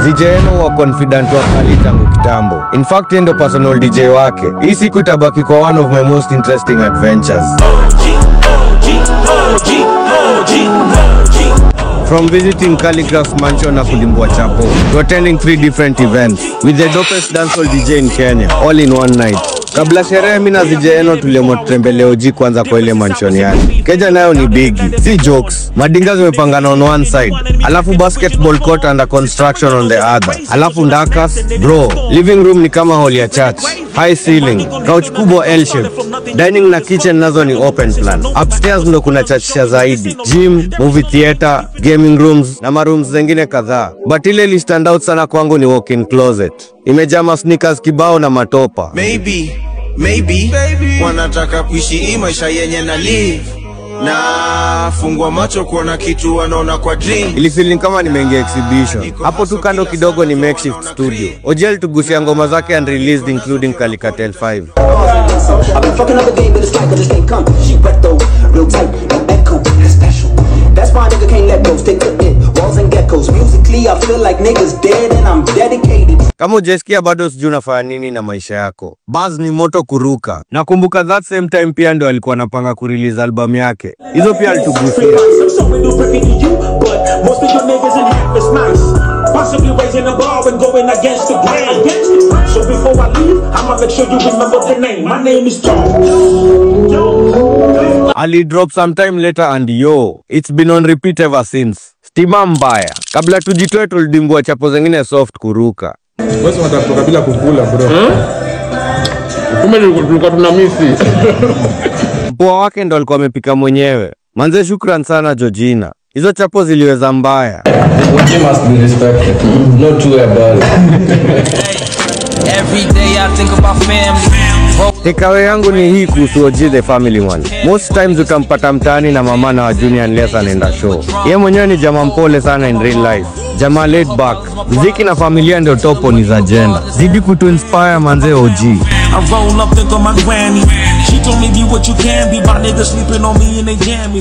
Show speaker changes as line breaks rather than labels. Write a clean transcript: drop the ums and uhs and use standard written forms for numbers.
Zijeno wa confident wa kali tangu kitambo. In fact, endo personal DJ wake. Hii siku itabaki kwa one of my most interesting adventures. From visiting Calligraph's mansion na kulimbua chapo to attending 3 different events with the dopest dancehall DJ in Kenya, all in one night. Kabla sherehe mimi na Zijeno tuliemotembelea OG kwanza kwa ile mansion yake. Keja nayo ni bigi, si jokes. Madinga zimepangana on one side, alafu basketball court under construction on the other. Alafu ndakas, bro, living room ni kama hall ya church. High ceiling, couch kubwa L shape. Dining na kitchen nazo ni open plan. Upstairs ndo kuna chachisha zaidi. Gym, movie theater, gaming rooms na marooms zengine kadhaa. But ile li stand out sana kwangu ni walk-in closet. Imejaa sneakers kibao na matopa.
Maybe wanataka kuishi hii maisha yenye na live na fungua macho kuona kitu wanaona kwa dream.
Ili feeling kama nimeingia exhibition. Hapo tu kando kidogo ni makeshift studio. OGL tugusia ngoma zake unreleased including Calicatel 5.
I've been fucking up the game, but it's like I just can't come. She wet though, real tight, no echo, that's special. That's why nigga can't let go, stick to it, walls and geckos. Musically, I feel like niggas dead and I'm dedicated.
Kama ujesikia bado sijui unafanya nini na maisha yako. Buzz ni moto kuruka. Nakumbuka that same time pia ndo alikuwa anapanga kurelease album yake. Hizo pia alitugusia.
Possibly raising the bar and going against the grain. So before I leave, I'ma make sure you remember the name. My name is Tom.
Ali drop sometime later and yo, it's been on repeat ever since. Stima mbaya. Kabla tujitoe tulidimbua chapo zengine soft kuruka.
Wewe unataka bila kukula bro. Kumbe tulikuwa tunamisi.
Mpoa wake ndo alikuwa amepika mwenyewe. Manze shukran sana Georgina. Hizo chapo ziliweza mbaya.
What must be respected. No two about it.
Every day I think about family.
Takeaway yangu ni hii kuhusu OG the family one. Most times utampata mtaani na mama na wa junior unless anaenda show. Yeye mwenyewe ni jamaa mpole sana in real life. Jamaa laid back. Muziki na familia ndio top on his agenda. Zidi kutu inspire manze OG.
I roll up, think of my granny. She told me be what you can be. My niggas sleeping on me and they jam me.